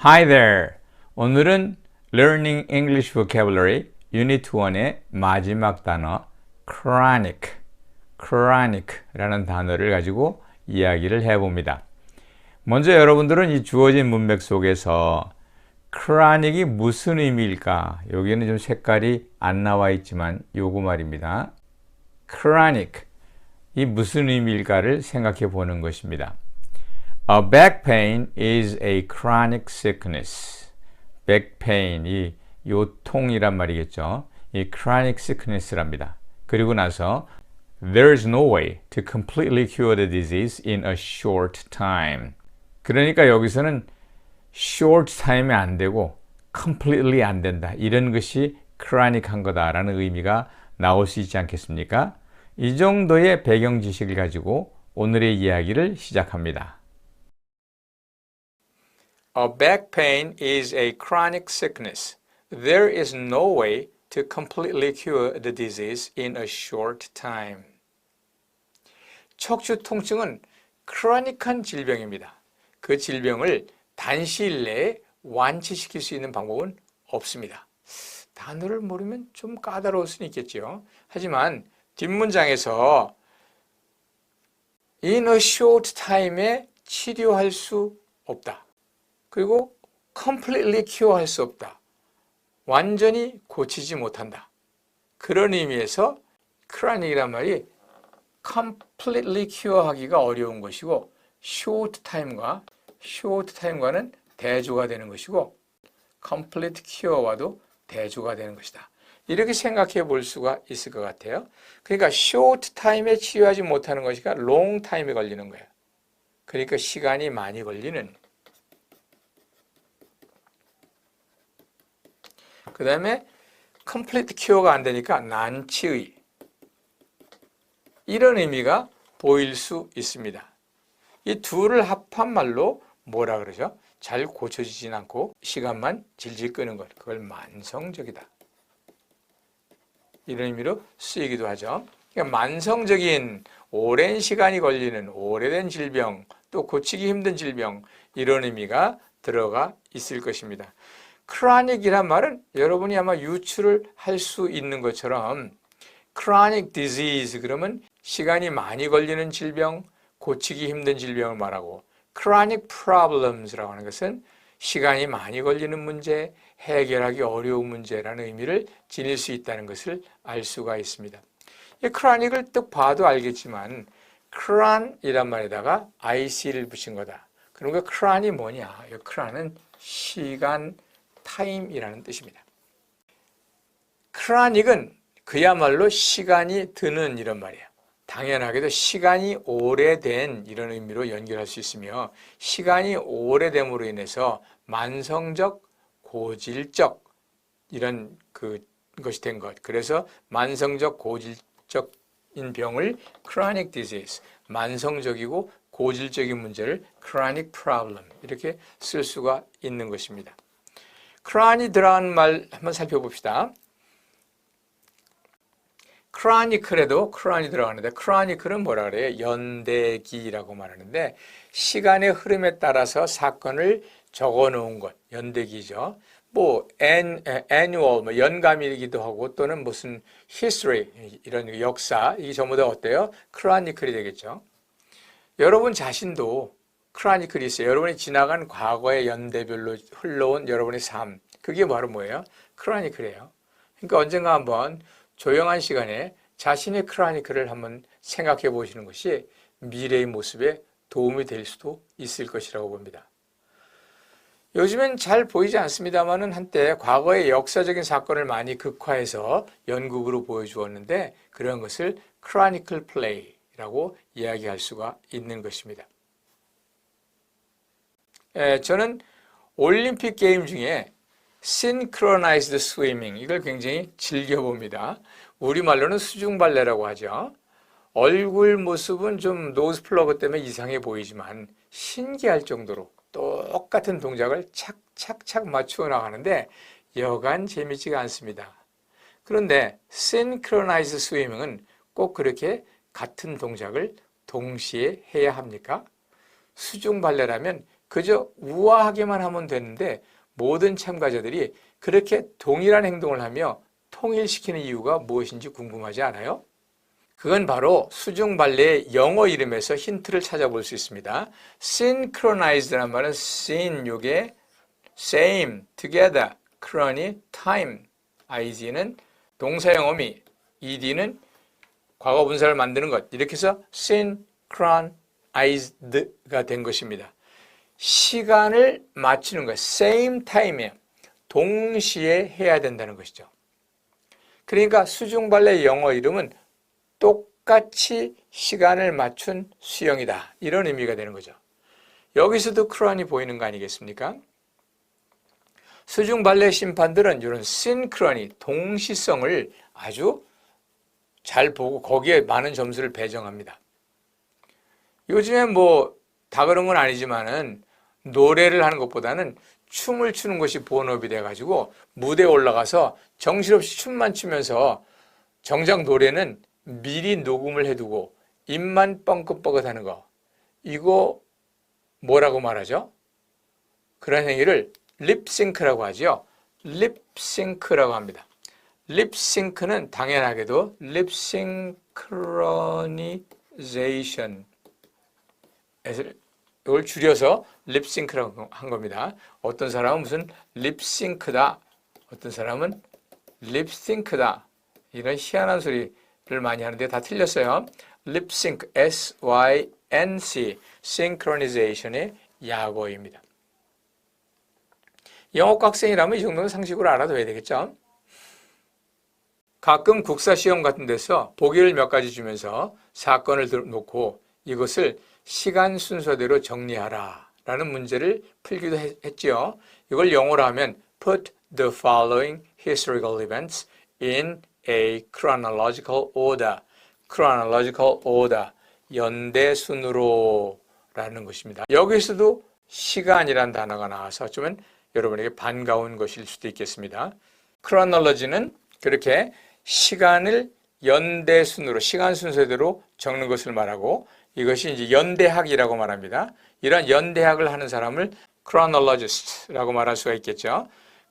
Hi there! 오늘은 Learning English Vocabulary Unit 1의 마지막 단어 chronic라는 단어를 가지고 이야기를 해봅니다. 먼저 여러분들은 이 주어진 문맥 속에서 chronic이 무슨 의미일까? 여기는 좀 색깔이 안 나와 있지만 요거 말입니다. chronic, 이 무슨 의미일까를 생각해 보는 것입니다. A back pain is a chronic sickness. back pain, 이 요통이란 말이겠죠. 이 chronic sickness랍니다. 그리고 나서 there is no way to completely cure the disease in a short time. 그러니까 여기서는 short time이 안 되고 completely 안 된다. 이런 것이 chronic한 거다라는 의미가 나올 수 있지 않겠습니까? 이 정도의 배경 지식을 가지고 오늘의 이야기를 시작합니다. A back pain is a chronic sickness. There is no way to completely cure the disease in a short time. 척추 통증은 chronic한 질병입니다. 그 질병을 단시일 내에 완치시킬 수 있는 방법은 없습니다. 단어를 모르면 좀 까다로울 수는 있겠죠. 하지만 뒷문장에서 in a short time에 치료할 수 없다. 그리고 completely cure 할 수 없다. 완전히 고치지 못한다. 그런 의미에서 chronic이란 말이 completely cure 하기가 어려운 것이고 short time과는 대조가 되는 것이고 complete cure와도 대조가 되는 것이다. 이렇게 생각해 볼 수가 있을 것 같아요. 그러니까 short time에 치료하지 못하는 것이가 long time에 걸리는 거예요. 그러니까 시간이 많이 걸리는. 그 다음에 complete cure가 안 되니까 난치의, 이런 의미가 보일 수 있습니다. 이 둘을 합한 말로 뭐라 그러죠? 잘 고쳐지진 않고 시간만 질질 끄는 것, 그걸 만성적이다. 이런 의미로 쓰이기도 하죠. 그러니까 만성적인 오랜 시간이 걸리는 오래된 질병, 또 고치기 힘든 질병, 이런 의미가 들어가 있을 것입니다. chronic이란 말은 여러분이 아마 유추를 할 수 있는 것처럼 chronic disease 그러면 시간이 많이 걸리는 질병, 고치기 힘든 질병을 말하고 chronic problems라고 하는 것은 시간이 많이 걸리는 문제, 해결하기 어려운 문제라는 의미를 지닐 수 있다는 것을 알 수가 있습니다. 이 chronic을 딱 봐도 알겠지만 chron이란 말에다가 ic를 붙인 거다. 그러니까 chron이 뭐냐? 이 chron은 시간, 타임이라는 뜻입니다. chronic은 그야말로 시간이 드는 이런 말이에요. 당연하게도 시간이 오래된 이런 의미로 연결할 수 있으며 시간이 오래됨으로 인해서 만성적, 고질적 이런 것이 된 것. 그래서 만성적, 고질적인 병을 chronic disease, 만성적이고 고질적인 문제를 chronic problem 이렇게 쓸 수가 있는 것입니다. chron이 들어간 말 한번 살펴봅시다. chronicle에도 chron이 들어가는데 chronicle은 뭐라 그래요? 연대기라고 말하는데 시간의 흐름에 따라서 사건을 적어 놓은 것, 연대기죠. 뭐 annual, 뭐 연감이기도 하고 또는 무슨 history, 이런 역사, 이게 전부 다 어때요? chronicle이 되겠죠. 여러분 자신도 chronicle이 있어요. 여러분이 지나간 과거의 연대별로 흘러온 여러분의 삶, 그게 바로 뭐예요? chronicle이에요. 그러니까 언젠가 한번 조용한 시간에 자신의 chronicle을 한번 생각해 보시는 것이 미래의 모습에 도움이 될 수도 있을 것이라고 봅니다. 요즘엔 잘 보이지 않습니다만은 한때 과거의 역사적인 사건을 많이 극화해서 연극으로 보여주었는데 그런 것을 chronicle play라고 이야기할 수가 있는 것입니다. 저는 올림픽 게임 중에 synchronized swimming, 이걸 굉장히 즐겨봅니다. 우리말로는 수중발레라고 하죠. 얼굴 모습은 좀 노즈 플러그 때문에 이상해 보이지만 신기할 정도로 똑같은 동작을 착착착 맞추어 나가는데 여간 재미지가 않습니다. 그런데 synchronized swimming은 꼭 그렇게 같은 동작을 동시에 해야 합니까? 수중발레라면 그저 우아하게만 하면 되는데 모든 참가자들이 그렇게 동일한 행동을 하며 통일시키는 이유가 무엇인지 궁금하지 않아요? 그건 바로 수중 발레의 영어 이름에서 힌트를 찾아볼 수 있습니다. synchronized라는 말은 syn, 요게 same, together, chrony, time, id는 동사 영어미, ed는 과거 분사를 만드는 것, 이렇게 해서 synchronized가 된 것입니다. 시간을 맞추는 것, same time에 동시에 해야 된다는 것이죠. 그러니까 수중 발레 영어 이름은 똑같이 시간을 맞춘 수영이다, 이런 의미가 되는 거죠. 여기서도 크론이 보이는 거 아니겠습니까? 수중 발레 심판들은 이런 싱크로니, 동시성을 아주 잘 보고 거기에 많은 점수를 배정합니다. 요즘에 뭐 다 그런 건 아니지만은 노래를 하는 것보다는 춤을 추는 것이 본업이 돼가지고 무대에 올라가서 정신없이 춤만 추면서 정작 노래는 미리 녹음을 해두고 입만 뻥긋뻥긋하는 거, 이거 뭐라고 말하죠? 그런 행위를 립싱크라고 하죠. 립싱크라고 합니다. 립싱크는 당연하게도 립싱크로니제이션, 이걸 줄여서 립싱크라고 한 겁니다. 어떤 사람은 무슨 립싱크다, 어떤 사람은 립싱크다, 이런 희한한 소리를 많이 하는데 다 틀렸어요. 립싱크, S-Y-N-C, synchronization 의 약어입니다. 영어과 학생이라면 이 정도는 상식으로 알아둬야 되겠죠. 가끔 국사시험 같은 데서 보기를 몇 가지 주면서 사건을 놓고 이것을 시간 순서대로 정리하라 라는 문제를 풀기도 했지요. 이걸 영어로 하면 Put the following historical events in a chronological order. chronological order, 연대순으로 라는 것입니다. 여기서도 시간이란 단어가 나와서 어쩌면 여러분에게 반가운 것일 수도 있겠습니다. chronology는 그렇게 시간을 연대순으로, 시간 순서대로 적는 것을 말하고, 이것이 이제 연대학이라고 말합니다. 이런 연대학을 하는 사람을 chronologist라고 말할 수가 있겠죠.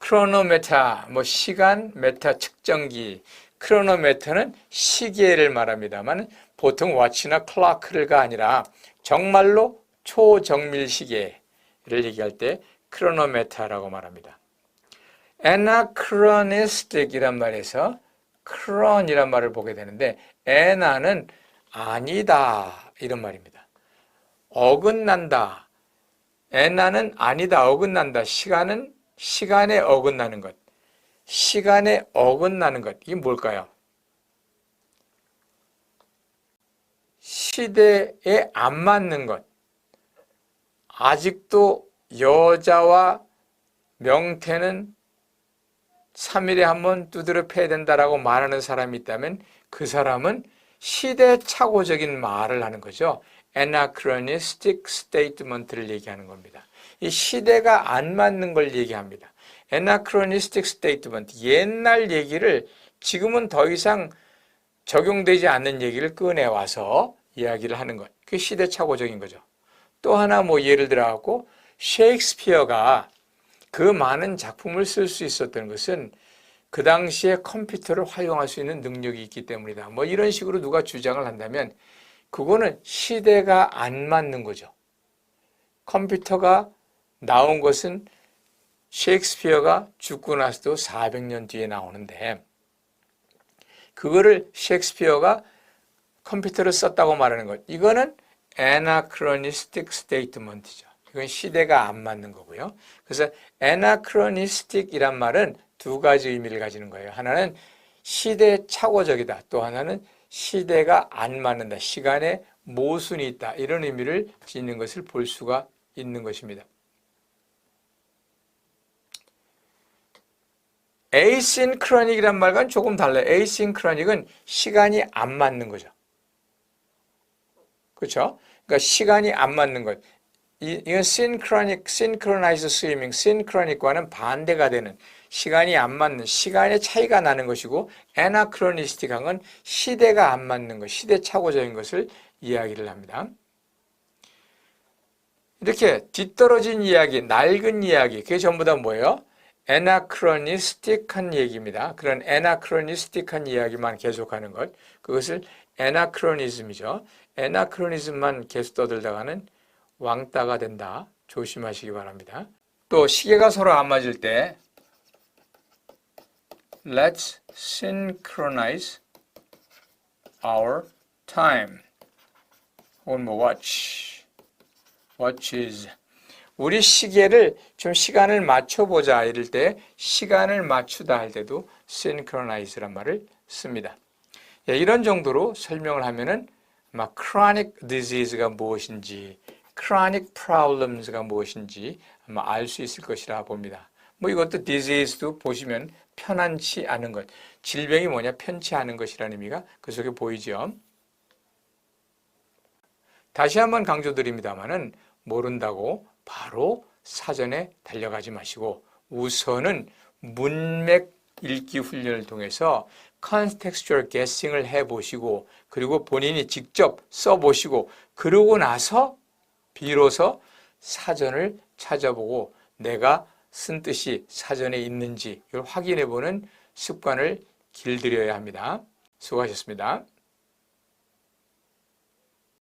chronometer, 뭐 시간, 메타 측정기. chronometer는 시계를 말합니다만 보통 watch나 clock가 아니라 정말로 초정밀 시계를 얘기할 때 chronometer라고 말합니다. anachronistic이란 말에서 chron이란 말을 보게 되는데, an아는 아니다 이런 말입니다. 어긋난다. an아는 아니다, 어긋난다. 시간은 시간에 어긋나는 것. 시간에 어긋나는 것. 이게 뭘까요? 시대에 안 맞는 것. 아직도 여자와 명태는 3일에 한 번 두드려 패야 된다라고 말하는 사람이 있다면 그 사람은 시대착오적인 말을 하는 거죠. anachronistic statement를 얘기하는 겁니다. 이 시대가 안 맞는 걸 얘기합니다. anachronistic statement, 옛날 얘기를 지금은 더 이상 적용되지 않는 얘기를 꺼내와서 이야기를 하는 것. 그게 시대착오적인 거죠. 또 하나 뭐 예를 들어갖고 셰익스피어가 그 많은 작품을 쓸 수 있었던 것은 그 당시에 컴퓨터를 활용할 수 있는 능력이 있기 때문이다. 뭐 이런 식으로 누가 주장을 한다면 그거는 시대가 안 맞는 거죠. 컴퓨터가 나온 것은 셰익스피어가 죽고 나서도 400년 뒤에 나오는데 그거를 셰익스피어가 컴퓨터를 썼다고 말하는 것. 이거는 anachronistic statement이죠. 이건 시대가 안 맞는 거고요. 그래서 anachronistic이란 말은 두 가지 의미를 가지는 거예요. 하나는 시대착오적이다. 또 하나는 시대가 안 맞는다. 시간에 모순이 있다. 이런 의미를 지니는 것을 볼 수가 있는 것입니다. asynchronic이란 말과는 조금 달라요. asynchronic은 시간이 안 맞는 거죠. 그렇죠? 그러니까 시간이 안 맞는 것. 이건 synchronized swimming, synchronic과는 반대가 되는, 시간이 안 맞는, 시간의 차이가 나는 것이고, anachronistic한 건 시대가 안 맞는 것, 시대착오적인 것을 이야기를 합니다. 이렇게 뒤떨어진 이야기, 낡은 이야기, 그게 전부 다 뭐예요? anachronistic한 얘기입니다. 그런 anachronistic한 이야기만 계속하는 것, 그것을 anachronism이죠. anachronism만 계속 떠들다가는 왕따가 된다. 조심하시기 바랍니다. 또 시계가 서로 안 맞을 때 Let's synchronize our time. 혹은 뭐 watches. 우리 시계를 좀 시간을 맞춰보자 이럴 때 시간을 맞추다 할 때도 synchronize란 말을 씁니다. 예, 이런 정도로 설명을 하면은 아마 chronic disease가 무엇인지, chronic problems가 무엇인지 아마 알 수 있을 것이라 봅니다. 뭐 이것도 disease도 보시면 편안치 않은 것, 질병이 뭐냐 편치 않은 것이라는 의미가 그 속에 보이죠. 다시 한번 강조드립니다마는 모른다고 바로 사전에 달려가지 마시고 우선은 문맥 읽기 훈련을 통해서 contextual guessing을 해보시고 그리고 본인이 직접 써보시고 그러고 나서 비로소 사전을 찾아보고 내가 쓴 뜻이 사전에 있는지 이걸 확인해보는 습관을 길들여야 합니다. 수고하셨습니다.